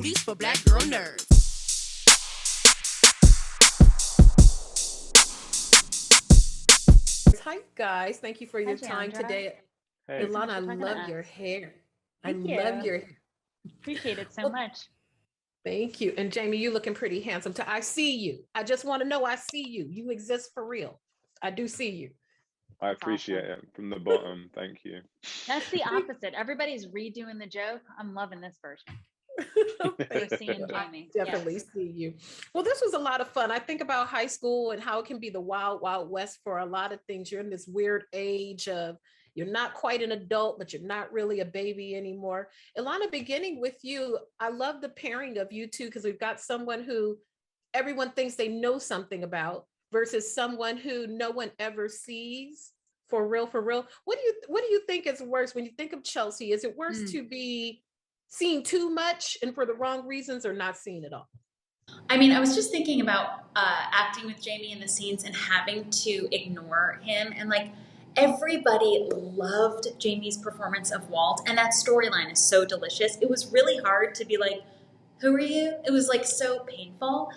booties for black girl nerds. Hi guys, thank you for Hi, your time Jeandra. today. Hey. Thanks so Ilana, much I for talking to love us. your hair. I Thank love you. your hair. Appreciate it so Well, much. thank you. And Jamie, you looking pretty handsome. I see you. I just want to know I see you. You exist for real. I do see you. I That's appreciate awesome. it from the bottom. Thank you. That's the opposite. Everybody's redoing the joke. I'm loving this version. We're Thank seeing you. I Jamie. definitely Yes. see you. Well, this was a lot of fun. I think about high school and how it can be the wild, wild west for a lot of things. You're in this weird age of you're not quite an adult, but you're not really a baby anymore. Ilana, beginning with you, I love the pairing of you two because we've got someone who everyone thinks they know something about versus someone who no one ever sees for real, for real. What do you think is worse when you think of Chelsea? Is it worse to be seen too much and for the wrong reasons or not seen at all? I mean, I was just thinking about acting with Jamie in the scenes and having to ignore him. And like, everybody loved Jamie's performance of Walt, and that storyline is so delicious. It was really hard to be like, who are you? It was like so painful.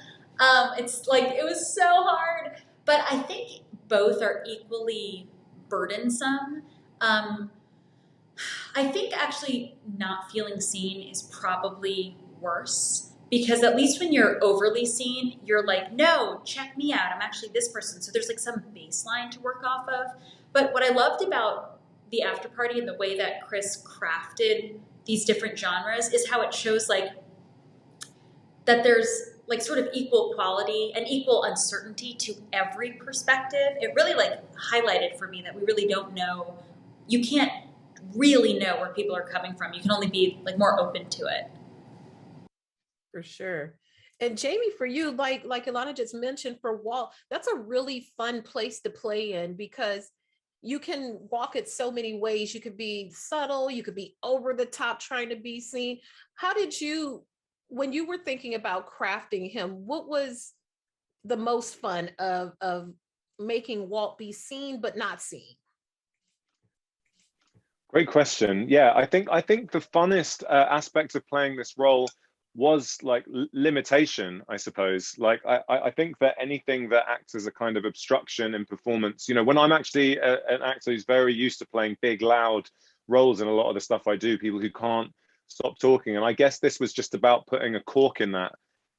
It's like, it was so hard. But I think both are equally burdensome. Um, I think actually not feeling seen is probably worse because at least when you're overly seen, you're like, no, check me out. I'm actually this person. So there's like some baseline to work off of. But what I loved about the after party and the way that Chris crafted these different genres is how it shows like that there's like sort of equal quality and equal uncertainty to every perspective. It really like highlighted for me that we really don't know. You can't really know where people are coming from. You can only be like more open to it. For sure. And Jamie, for you, like Ilana just mentioned, for Walt, that's a really fun place to play in because you can walk it so many ways. You could be subtle, you could be over the top trying to be seen. How did you, when you were thinking about crafting him, what was the most fun of making Walt be seen but not seen? Great question. Yeah, I think the funnest aspect of playing this role was like limitation, I suppose. Like I think that anything that acts as a kind of obstruction in performance, you know, when I'm actually an actor who's very used to playing big, loud roles in a lot of the stuff I do, people who can't stop talking, and I guess this was just about putting a cork in that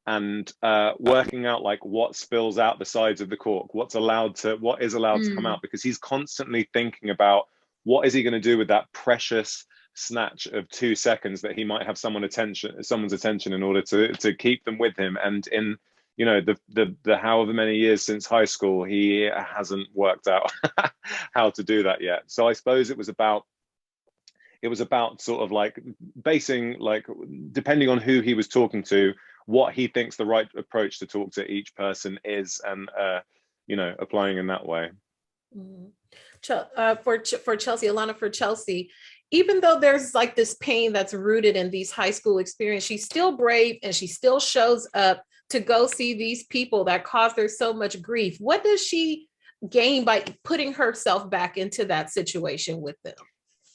and working out like what spills out the sides of the cork, what is allowed to come out, because he's constantly thinking about what is he going to do with that precious snatch of 2 seconds that he might have someone's attention in order to keep them with him. And in, you know, the however many years since high school, he hasn't worked out how to do that yet. So I suppose it was about sort of like basing, like, depending on who he was talking to, what he thinks the right approach to talk to each person is, and applying in that way. Mhm. For Chelsea, Ilana, for Chelsea, even though there's like this pain that's rooted in these high school experience, she's still brave and she still shows up to go see these people that caused her so much grief. What does she gain by putting herself back into that situation with them?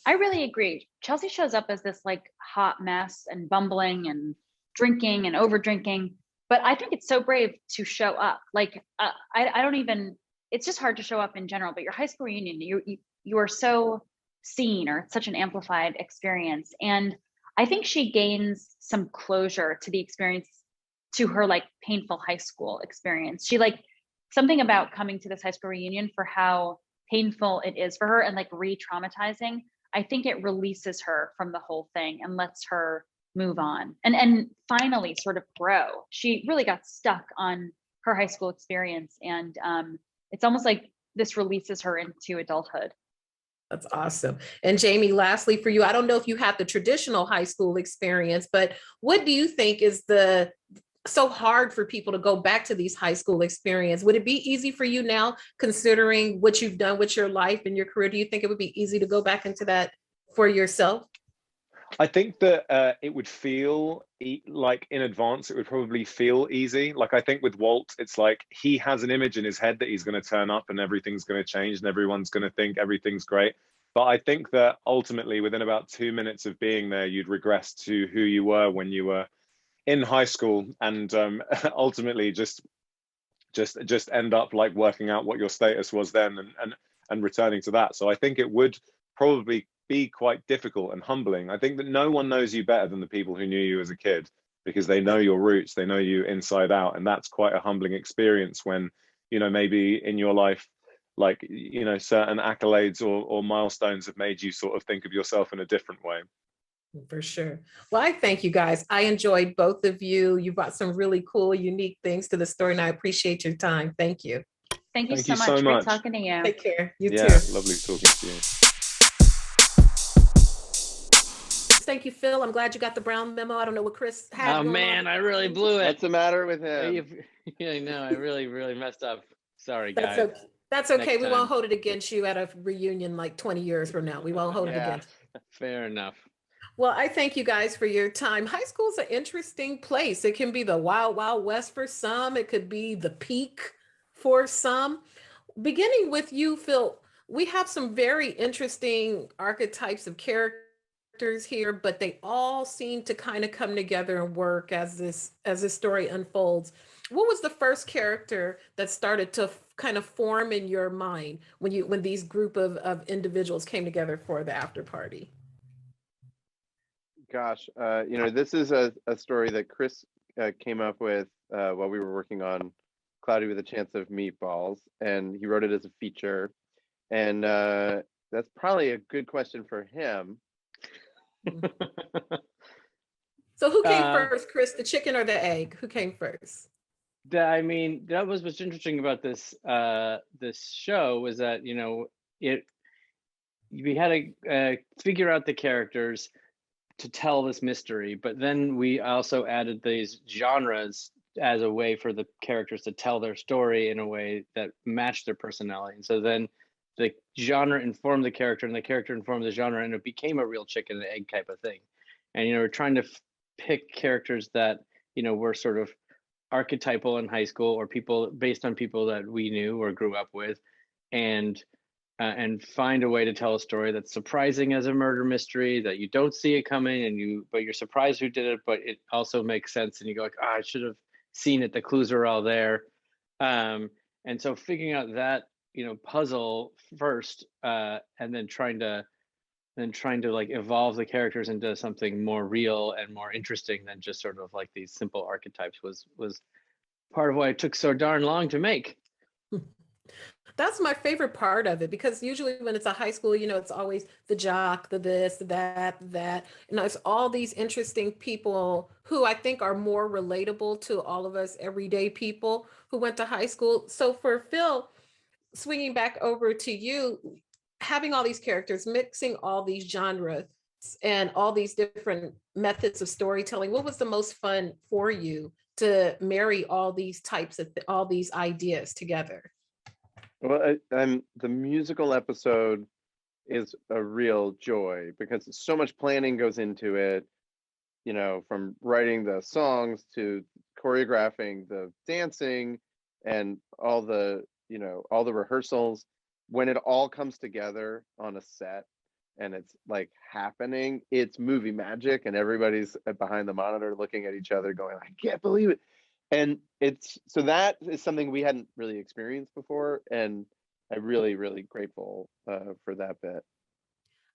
I really agree. Chelsea shows up as this like hot mess and bumbling and drinking and over drinking. But I think it's so brave to show up. Like, I don't even, it's just hard to show up in general, but your high school reunion, you are so seen, or it's such an amplified experience. And I think she gains some closure to the experience, to her like painful high school experience. She like something about coming to this high school reunion for how painful it is for her and like re-traumatizing. I think it releases her from the whole thing and lets her move on and finally sort of grow. She really got stuck on her high school experience, and it's almost like this releases her into adulthood. That's awesome. And Jamie, lastly for you, I don't know if you had the traditional high school experience, but what do you think is the so hard for people to go back to these high school experience? Would it be easy for you now, considering what you've done with your life and your career? Do you think it would be easy to go back into that for yourself? I think that it would feel like in advance, it would probably feel easy. Like, I think with Walt, it's like he has an image in his head that he's going to turn up and everything's going to change and everyone's going to think everything's great. But I think that ultimately, within about 2 minutes of being there, you'd regress to who you were when you were in high school, and ultimately just end up like working out what your status was then, and returning to that. So I think it would probably be quite difficult and humbling. I think that no one knows you better than the people who knew you as a kid, because they know your roots, they know you inside out, and that's quite a humbling experience when, you know, maybe in your life, like, you know, certain accolades or milestones have made you sort of think of yourself in a different way. For sure. Well, I thank you guys. I enjoyed both of you. You brought some really cool, unique things to the story, and I appreciate your time. Thank you. Thank you Thank so you much. so Great much. talking to you. Take care. You Yeah, too. lovely talking to you. Thank you, Phil. I'm glad you got the brown memo. I don't know what Chris had. Oh going man, on. I really blew it. What's the matter with him? Yeah, no, I really messed up. Sorry, That's guys. okay. That's okay. Next We time. won't hold it against you at a reunion like 20 years from now. We won't hold it Yeah. against you. Fair enough. Well, I thank you guys for your time. High school is an interesting place. It can be the wild, wild west for some. It could be the peak for some. Beginning with you, Phil, we have some very interesting archetypes of characters here, but they all seem to kind of come together and work as this story unfolds. What was the first character that started to kind of form in your mind when these group of individuals came together for the after party? Gosh, you know, this is a story that Chris came up with while we were working on Cloudy with a Chance of Meatballs, and he wrote it as a feature. And that's probably a good question for him. So who came first, Chris, the chicken or the egg? Who came first? I mean, that was what's interesting about this this show, was that, you know, we had to figure out the characters to tell this mystery, but then we also added these genres as a way for the characters to tell their story in a way that matched their personality. And so then the genre informed the character, and the character informed the genre, and it became a real chicken and egg type of thing. And, you know, we're trying to pick characters that, you know, were sort of archetypal in high school, or people based on people that we knew or grew up with, and find a way to tell a story that's surprising as a murder mystery, that you don't see it coming, but you're surprised who did it, but it also makes sense, and you go like, I should have seen it. The clues are all there. And so figuring out that, you know, puzzle first, and then trying to like evolve the characters into something more real and more interesting than just sort of like these simple archetypes was part of why it took so darn long to make. That's my favorite part of it, because usually when it's a high school, you know, it's always the jock, the this, the that. You know, it's all these interesting people who I think are more relatable to all of us everyday people who went to high school. So for Phil, swinging back over to you, having all these characters, mixing all these genres and all these different methods of storytelling, what was the most fun for you to marry all these types of all these ideas together? Well, the musical episode is a real joy because so much planning goes into it, you know, from writing the songs to choreographing the dancing and all the, you know, all the rehearsals. When it all comes together on a set and it's like happening, it's movie magic, and everybody's behind the monitor looking at each other going, I can't believe it. And so that is something we hadn't really experienced before, and I'm really, really grateful for that bit.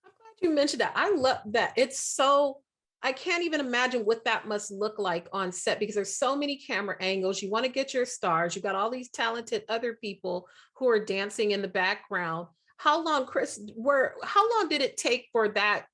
I'm glad you mentioned that. I love that. It's so, I can't even imagine what that must look like on set, because there's so many camera angles. You want to get your stars. You got all these talented other people who are dancing in the background. How long, Chris, how long did it take for that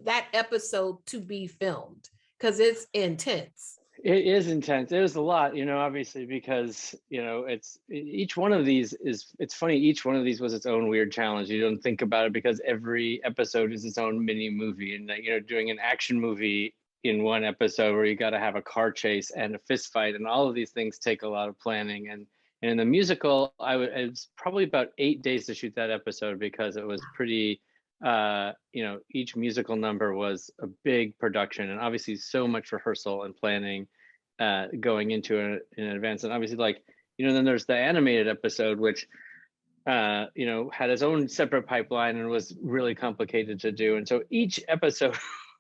episode to be filmed? Because it's intense. It is intense. It was a lot, you know, obviously, because, you know, each one of these it's funny. Each one of these was its own weird challenge. You don't think about it because every episode is its own mini movie, and you know, doing an action movie in one episode where you got to have a car chase and a fist fight, and all of these things take a lot of planning. And in the musical, it was probably about 8 days to shoot that episode, because it was pretty, you know, each musical number was a big production, and obviously so much rehearsal and planning going into it in advance. And obviously, like, you know, then there's the animated episode, which you know, had its own separate pipeline and was really complicated to do. And so each episode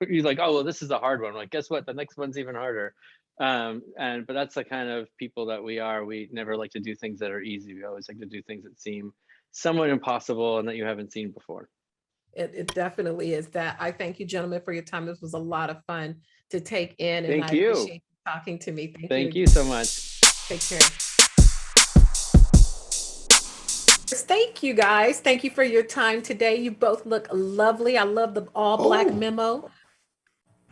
you're like, oh well, this is a hard one. Like, guess what, the next one's even harder. But that's the kind of people that we are. We never like to do things that are easy. We always like to do things that seem somewhat impossible and that you haven't seen before. It definitely is that. I thank you, gentlemen, for your time. This was a lot of fun to take in, and Thank I you. appreciate you talking to me. Thank you so much. Take care. Thank you, guys. Thank you for your time today. You both look lovely. I love the all black memo.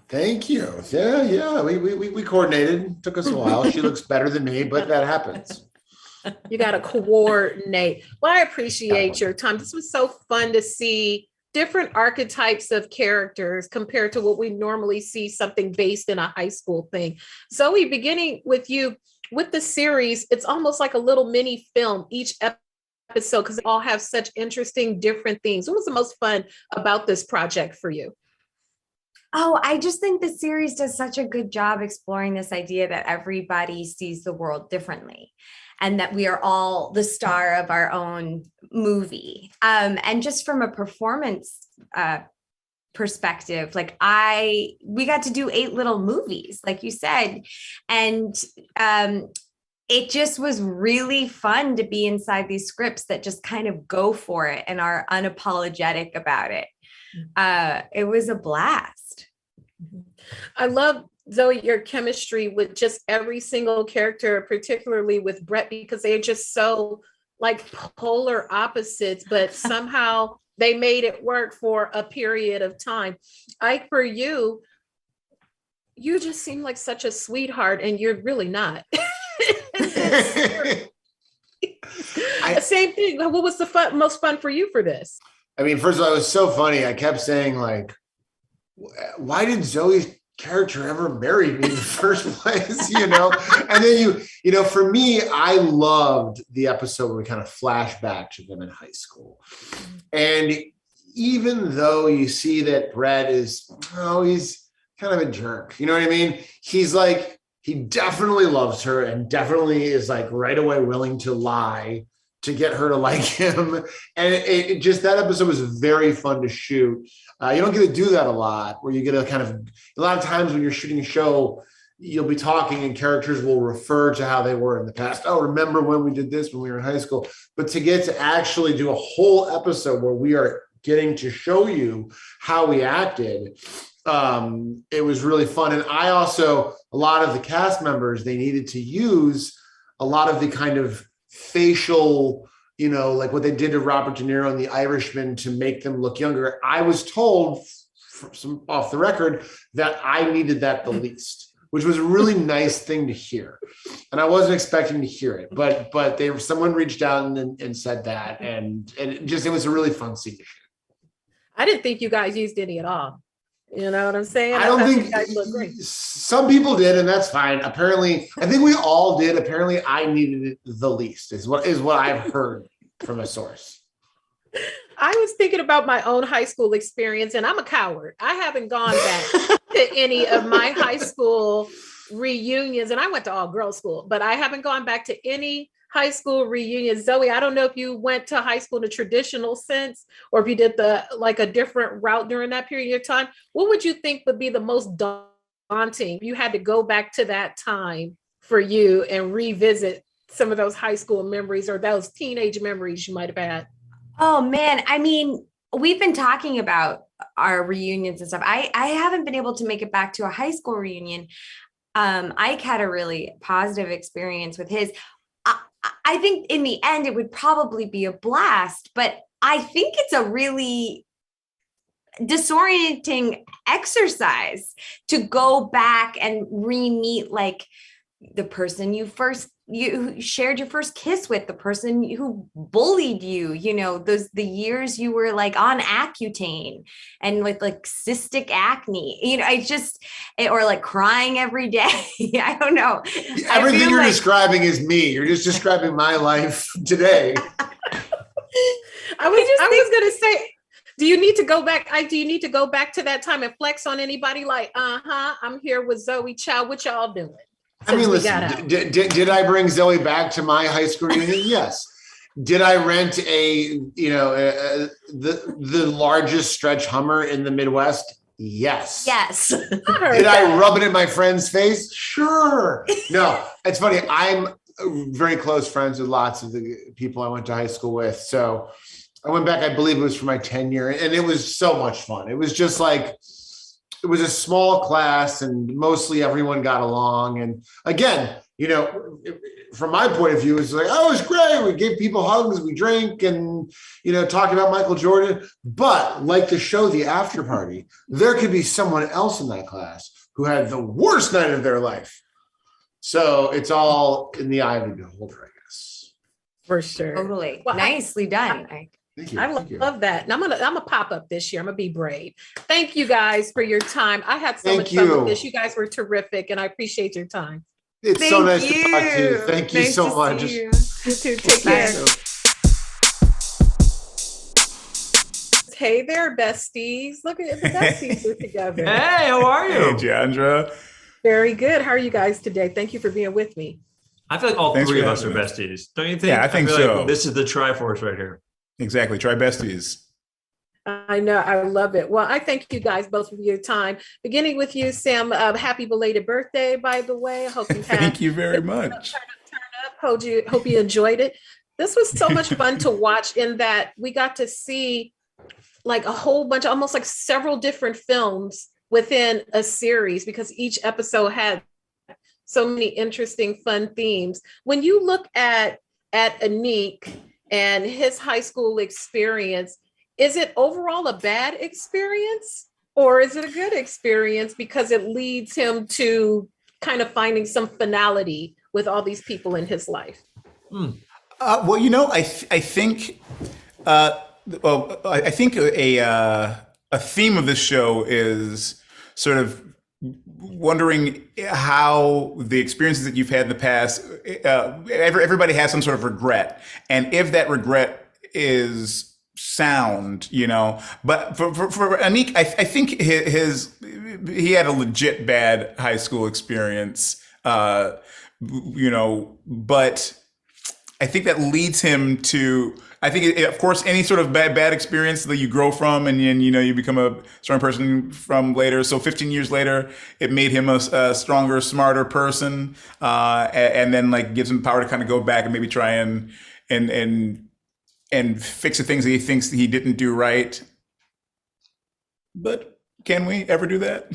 Thank you. Yeah. We coordinated. Took us a while. She looks better than me, but that happens. You got to coordinate. Well, I appreciate your time. This was so fun to see different archetypes of characters compared to what we normally see, something based in a high school thing. Zoe, beginning with you, with the series, it's almost like a little mini film each episode because they all have such interesting different things. What was the most fun about this project for you? Oh, I just think the series does such a good job exploring this idea that everybody sees the world differently and that we are all the star of our own movie. And just from a performance perspective, like we got to do 8 little movies, like you said. And it just was really fun to be inside these scripts that just kind of go for it and are unapologetic about it. It was a blast. I love, Zoe, your chemistry with just every single character, particularly with Brett, because they're just so like polar opposites, but somehow they made it work for a period of time. Ike, for you, you just seem like such a sweetheart, and you're really not. Same thing. What was the most fun for you for this? I mean, first of all, it was so funny. I kept saying, like, why did Zoe's character ever marry me in the first place? And then for me, I loved the episode where we kind of flash back to them in high school. And even though you see that Brett is, he's kind of a jerk, you know what I mean? He's like, he definitely loves her and definitely is like right away willing to lie to get her to like him. And it just, that episode was very fun to shoot. You don't get to do that a lot, where you get a lot of times when you're shooting a show, you'll be talking and characters will refer to how they were in the past. Oh, remember when we did this when we were in high school? But to get to actually do a whole episode where we are getting to show you how we acted, it was really fun. And I also, a lot of the cast members, they needed to use a lot of the kind of facial, like what they did to Robert De Niro and The Irishman to make them look younger. I was told off the record that I needed that the least, which was a really nice thing to hear. And I wasn't expecting to hear it, but someone reached out and said that. And it was a really fun scene to shoot. I didn't think you guys used any at all. You know what I'm saying? I don't think you guys look great. Some people did, and that's fine. Apparently, I think we all did. Apparently, I needed it the least, is what I've heard from a source. I was thinking about my own high school experience, and I'm a coward. I haven't gone back to any of my high school reunions, and I went to all girls school, but I haven't gone back to any high school reunions. Zoe, I don't know if you went to high school in a traditional sense or if you did a different route during that period of time. What would you think would be the most daunting if you had to go back to that time for you and revisit some of those high school memories or those teenage memories you might have had? Oh man, I mean, we've been talking about our reunions and stuff. I haven't been able to make it back to a high school reunion. Ike had a really positive experience with his. I think in the end, it would probably be a blast, but I think it's a really disorienting exercise to go back and re-meet like the person you shared your first kiss with, the person who bullied you, the years you were like on Accutane and with like cystic acne, or like crying every day. I don't know. Everything you're describing is me. You're just describing my life today. I was going to say, do you need to go back? Do you need to go back to that time and flex on anybody? Like, I'm here with Zoe Chao. What y'all doing? I mean, listen, did I bring Zoe back to my high school reunion? Yes. Did I rent the largest stretch Hummer in the Midwest? Yes. Yes. Did I rub it in my friend's face? Sure. No, it's funny. I'm very close friends with lots of the people I went to high school with. So I went back, I believe it was for my 10th, and it was so much fun. It was just like, it was a small class and mostly everyone got along. And again, you know, from my point of view, it's like, oh, it was great. We gave people hugs, we drank and, you know, talked about Michael Jordan. But like the show, The Afterparty, there could be someone else in that class who had the worst night of their life. So it's all in the eye of the beholder, I guess. For sure. Totally. Well, Nicely done. Thank you. I love that. And I'm gonna pop up this year. I'm gonna be brave. Thank you guys for your time. I had so much fun with this. You guys were terrific, and I appreciate your time. It's so nice to talk to you. Thank you so much. You too. Take care. Hey there, besties. Look at the besties are together. Hey, how are you? Hey, Jeandra. Very good. How are you guys today? Thank you for being with me. I feel like all Thanks three for of us are having us. besties. Don't you think? Yeah, I think feel so. Like this is the Triforce right here. Exactly. Try besties. I know. I love it. Well, I thank you guys both for your time. Beginning with you, Sam. Happy belated birthday, by the way. I hope you had. Thank you very much. Turn up. Hope you enjoyed it. This was so much fun to watch in that we got to see like a whole bunch, almost like several different films within a series because each episode had so many interesting, fun themes. When you look at Aniq and his high school experience, is it overall a bad experience or is it a good experience because it leads him to kind of finding some finality with all these people in his life? Well, you know, I think a theme of this show is sort of wondering how the experiences that you've had in the past, everybody has some sort of regret. And if that regret is sound, you know, but for Aniq, I think he had a legit bad high school experience, you know, but I think that leads him to, I think, of course, any sort of bad experience that you grow from and you know, you become a strong person from later. So 15 years later, it made him a stronger, smarter person. And then like gives him power to kind of go back and maybe try and fix the things that he thinks that he didn't do right. But can we ever do that?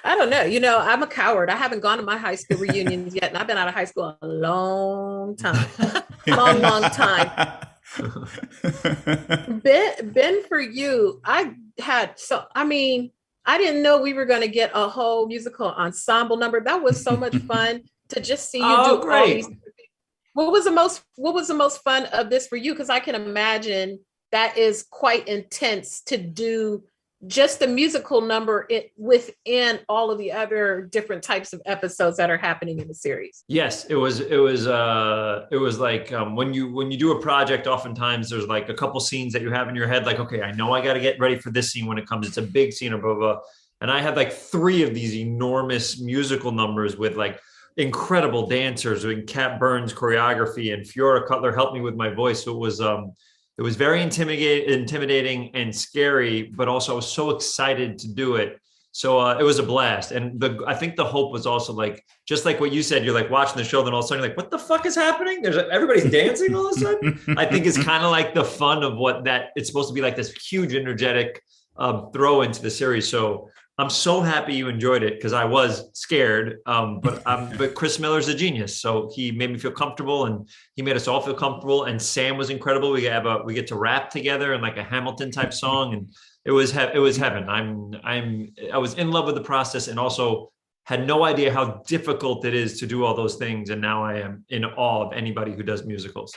I don't know. You know, I'm a coward. I haven't gone to my high school reunions yet, and I've been out of high school a long time. long time. Ben, for you, I didn't know we were going to get a whole musical ensemble number. That was so much fun to just see you do great. all these. What was the most fun of this for you? Because I can imagine that is quite intense to do just the musical number within all of the other different types of episodes that are happening in the series. Yes, it was like when you do a project, oftentimes there's like a couple scenes that you have in your head, like, okay, I know I got to get ready for this scene when it comes. It's a big scene or blah, blah. And I had like 3 of these enormous musical numbers with like incredible dancers doing Cat Burns choreography, and Fiora Cutler helped me with my voice. So it was very intimidating and scary, but also I was so excited to do it. So it was a blast. And I think the hope was also like, just like what you said, you're like watching the show, then all of a sudden you're like, what the fuck is happening? Everybody's dancing all of a sudden. I think it's kind of like the fun of it's supposed to be like this huge energetic throw into the series. So I'm so happy you enjoyed it because I was scared, but Chris Miller's a genius, so he made me feel comfortable, and he made us all feel comfortable. And Sam was incredible. We get to rap together in like a Hamilton type song, and it was heaven. I was in love with the process, and also had no idea how difficult it is to do all those things. And now I am in awe of anybody who does musicals.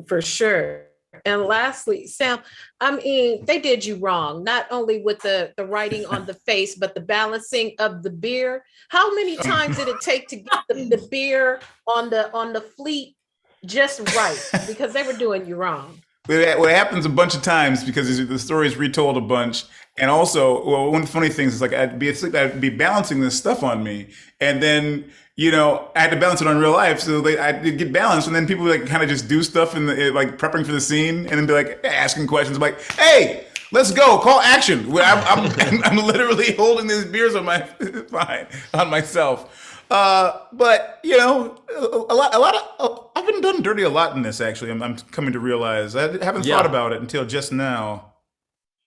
For sure. And lastly, Sam, I mean, they did you wrong, not only with the writing on the face, but the balancing of the beer. How many times did it take to get the beer on the fleet just right? Because they were doing you wrong. Well, it happens a bunch of times because the story is retold a bunch. And also, well, one of the funny things is like I'd be balancing this stuff on me, and then, you know, I had to balance it on real life. So I'd get balanced, and then people like kind of just do stuff in like prepping for the scene, and then be like asking questions like, "Hey, Let's go. Call action. I'm literally holding these beers on myself. But you know, a lot of I've been done dirty a lot in this. Actually, I'm coming to realize I haven't thought about it until just now.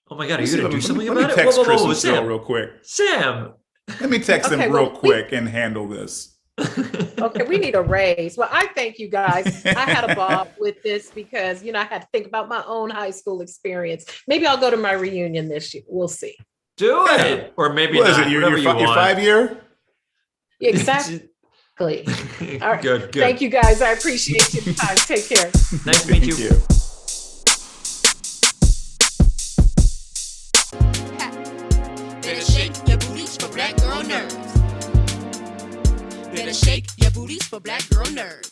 Oh my God, are you gonna do something about it? Let me text Chris and Sam, real quick. Sam, let me text them real quick and handle this. Okay, we need a raise. Well, I thank you guys. I had a ball with this because, you know, I had to think about my own high school experience. Maybe I'll go to my reunion this year. We'll see. Do it. Or maybe what not. Is it, your 5-year? Exactly. All right. Good. Thank you guys. I appreciate your time. Take care. Nice to meet you. Better shake your booties for black girl nerves. Better shake your booties for black girl